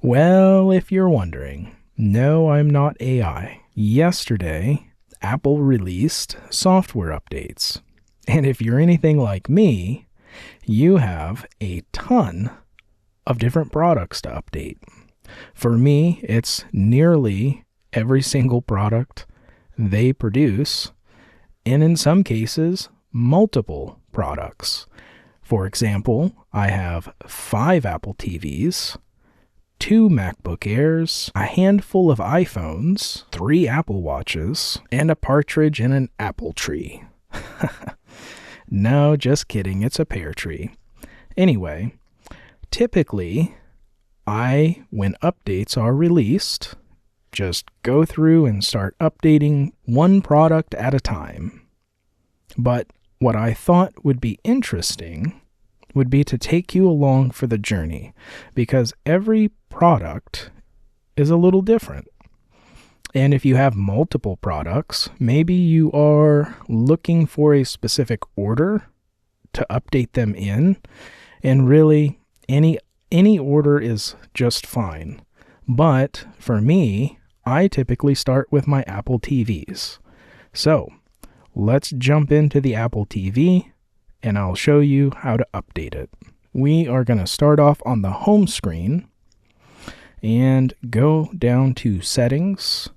Well, if you're wondering, no, I'm not AI. Yesterday, Apple released software updates. And if you're anything like me, you have a ton of different products to update. For me, it's nearly every single product they produce, and in some cases, multiple products. For example, I have 5 Apple TVs, 2 MacBook Airs, a handful of iPhones, 3 Apple Watches, and a partridge in an apple tree. No, just kidding, it's a pear tree. Anyway, typically, when updates are released, just go through and start updating one product at a time. But what I thought would be interesting would be to take you along for the journey, because every product is a little different. And if you have multiple products, maybe you are looking for a specific order to update them in, and really any order is just fine. But for me, I typically start with my Apple TVs. So let's jump into the Apple TV and I'll show you how to update it. We are going to start off on the home screen and go down to settings.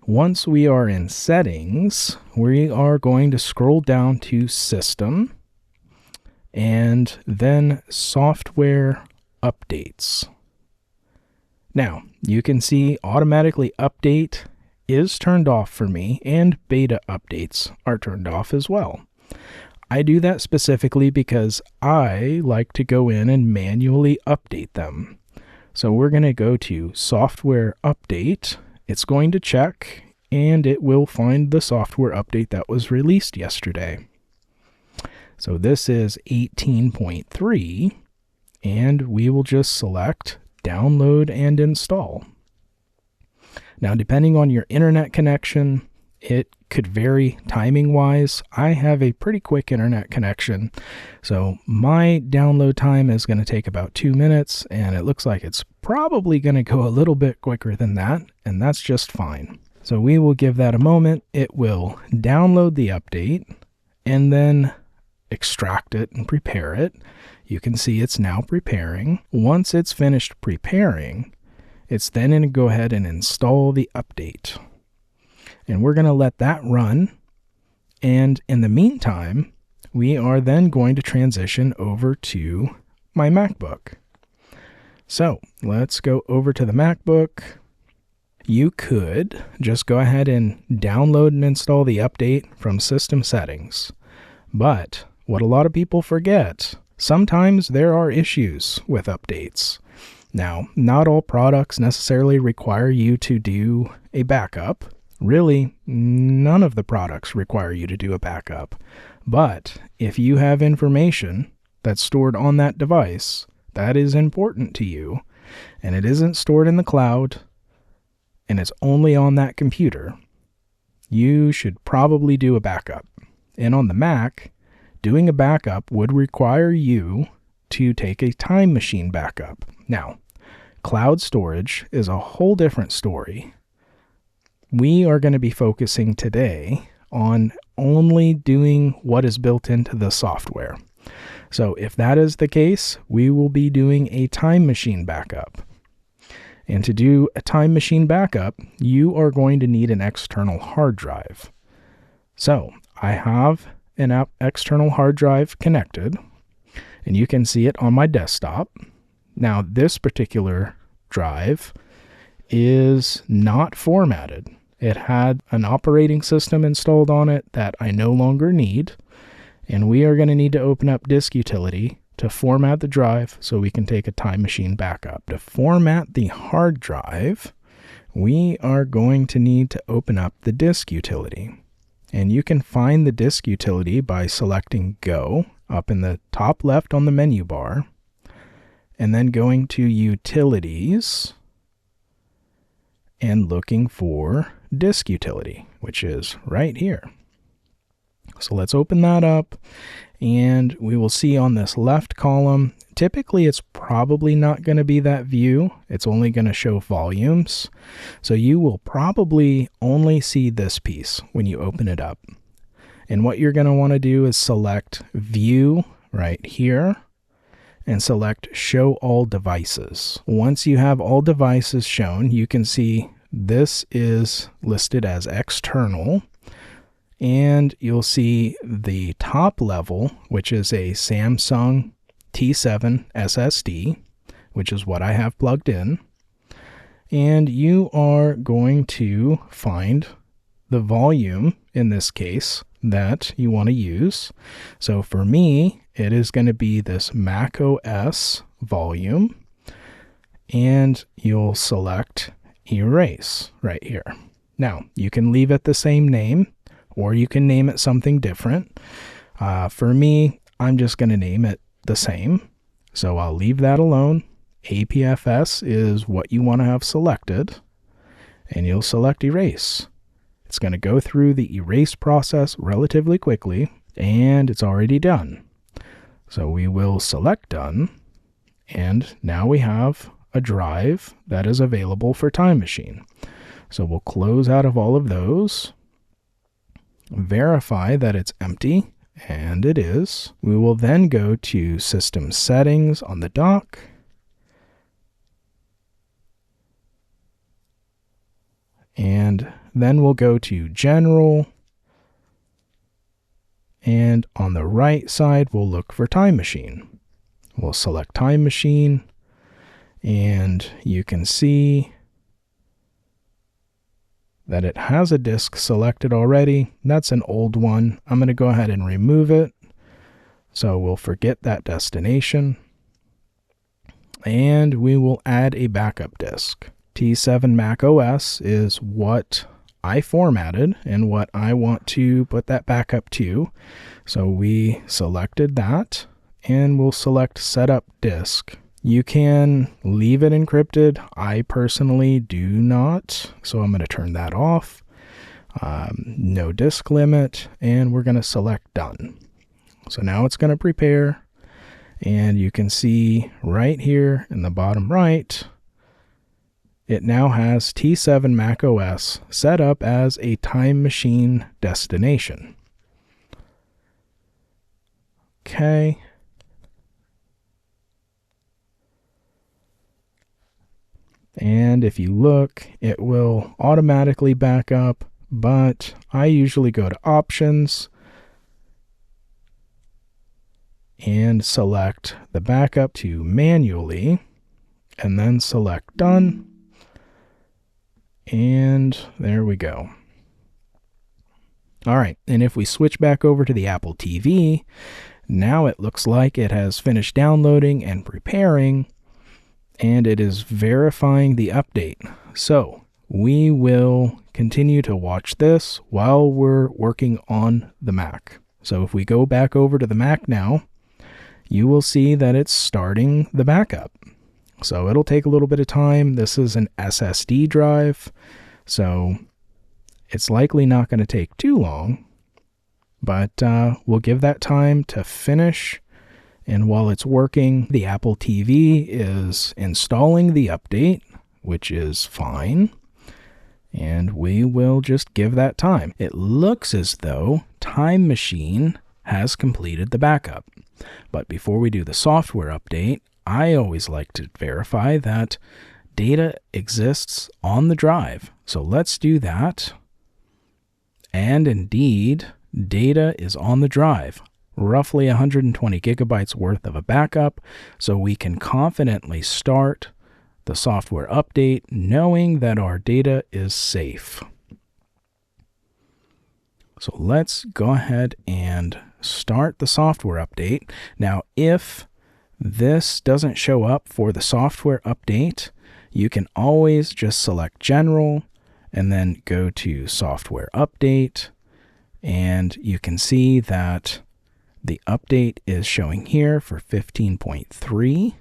Once we are in settings, we are going to scroll down to system and then software updates. Now, you can see automatically update is turned off for me, and beta updates are turned off as well. I do that specifically because I like to go in and manually update them. So we're going to go to software update. It's going to check, and it will find the software update that was released yesterday. So this is 18.3, and we will just select download and install. Now, depending on your internet connection, it could vary timing-wise. I have a pretty quick internet connection, so my download time is going to take about 2 minutes, and it looks like it's probably going to go a little bit quicker than that, and that's just fine. So we will give that a moment. It will download the update, and then extract it and prepare it. You can see it's now preparing. Once it's finished preparing, it's then going to go ahead and install the update. And we're going to let that run. And in the meantime, we are then going to transition over to my MacBook. So let's go over to the MacBook. You could just go ahead and download and install the update from system settings. But what a lot of people forget, sometimes there are issues with updates. Now, not all products necessarily require you to do a backup. Really, none of the products require you to do a backup. But if you have information that's stored on that device that is important to you, and it isn't stored in the cloud, and it's only on that computer, you should probably do a backup. And on the Mac, doing a backup would require you to take a time machine backup. Now, cloud storage is a whole different story. We are going to be focusing today on only doing what is built into the software. So if that is the case, we will be doing a time machine backup. And to do a time machine backup, you are going to need an external hard drive. So I have an external hard drive connected, and you can see it on my desktop. Now, this particular drive is not formatted. It had an operating system installed on it that I no longer need, and we are going to need to open up Disk Utility to format the drive so we can take a time machine backup. To format the hard drive, we are going to need to open up the Disk Utility. And you can find the Disk Utility by selecting Go up in the top left on the menu bar, and then going to Utilities and looking for Disk Utility, which is right here. So let's open that up, and we will see on this left column, typically it's probably not going to be that view. It's only going to show volumes. So you will probably only see this piece when you open it up. And what you're going to want to do is select View right here and select Show All Devices. Once you have all devices shown, you can see this is listed as external. And you'll see the top level, which is a Samsung T7 SSD, which is what I have plugged in. And you are going to find the volume, in this case, that you want to use. So for me, it is going to be this macOS volume. And you'll select Erase right here. Now, you can leave it the same name, or you can name it something different. For me, I'm just going to name it the same. So I'll leave that alone. APFS is what you want to have selected. And you'll select Erase. It's going to go through the erase process relatively quickly. And it's already done. So we will select Done. And now we have a drive that is available for Time Machine. So we'll close out of all of those. Verify that it's empty, and it is. We will then go to System Settings on the dock. And then we'll go to General. And on the right side, we'll look for Time Machine. We'll select Time Machine, and you can see that it has a disk selected already. That's an old one. I'm going to go ahead and remove it. So we'll forget that destination. And we will add a backup disk. T7 macOS is what I formatted and what I want to put that backup to. So we selected that, and we'll select Setup Disk. You can leave it encrypted. I personally do not, so I'm going to turn that off. No disk limit, and we're going to select Done. So now it's going to prepare, and you can see right here in the bottom right, it now has T7 macOS set up as a Time Machine destination. Okay. And if you look, it will automatically back up, but I usually go to Options and select the backup to Manually, and then select Done. And there we go. All right, and if we switch back over to the Apple TV, now it looks like it has finished downloading and preparing, and it is verifying the update. So we will continue to watch this while we're working on the Mac. So if we go back over to the Mac now, you will see that it's starting the backup. So it'll take a little bit of time. This is an SSD drive, so it's likely not going to take too long, but we'll give that time to finish. And while it's working, the Apple TV is installing the update, which is fine. And we will just give that time. It looks as though Time Machine has completed the backup. But before we do the software update, I always like to verify that data exists on the drive. So let's do that. And indeed, data is on the drive. Roughly 120 gigabytes worth of a backup, so we can confidently start the software update knowing that our data is safe. So let's go ahead and start the software update. Now, if this doesn't show up for the software update, you can always just select General and then go to Software Update, and you can see that the update is showing here for 15.3.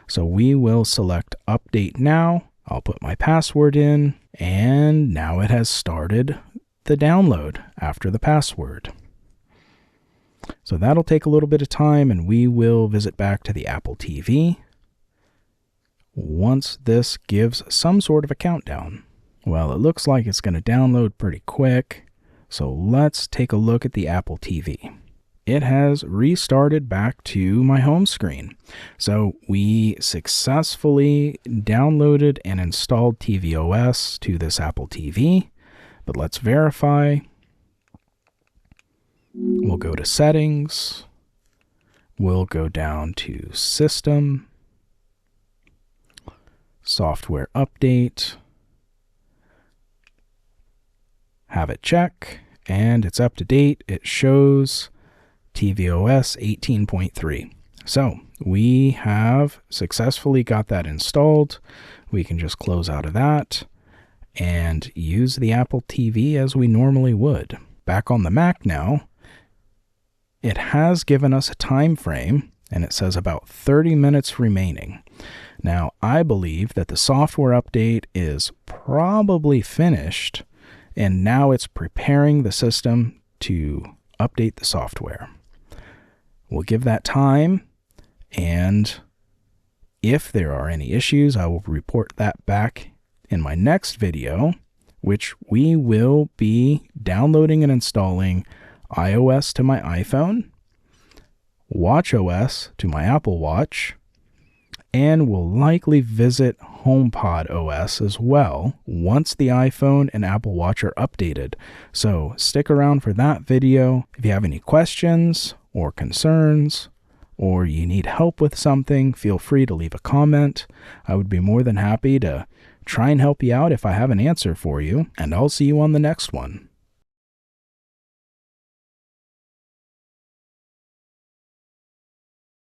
So we will select Update Now. I'll put my password in, and now it has started the download after the password. So that'll take a little bit of time, and we will visit back to the Apple TV once this gives some sort of a countdown. Well, it looks like it's going to download pretty quick, so let's take a look at the Apple TV. It has restarted back to my home screen. So we successfully downloaded and installed TVOS to this Apple TV, but let's verify. We'll go to Settings. We'll go down to System, Software Update, have it check, and it's up to date. It shows TVOS 18.3. So we have successfully got that installed. We can just close out of that and use the Apple TV as we normally would. Back on the Mac now, it has given us a time frame, and it says about 30 minutes remaining. Now, I believe that the software update is probably finished, and now it's preparing the system to update the software. We'll give that time, and if there are any issues, I will report that back in my next video, which we will be downloading and installing iOS to my iPhone, watchOS to my Apple Watch, and we'll likely visit HomePod OS as well once the iPhone and Apple Watch are updated. So stick around for that video. If you have any questions or concerns, or you need help with something, feel free to leave a comment. I would be more than happy to try and help you out if I have an answer for you, and I'll see you on the next one.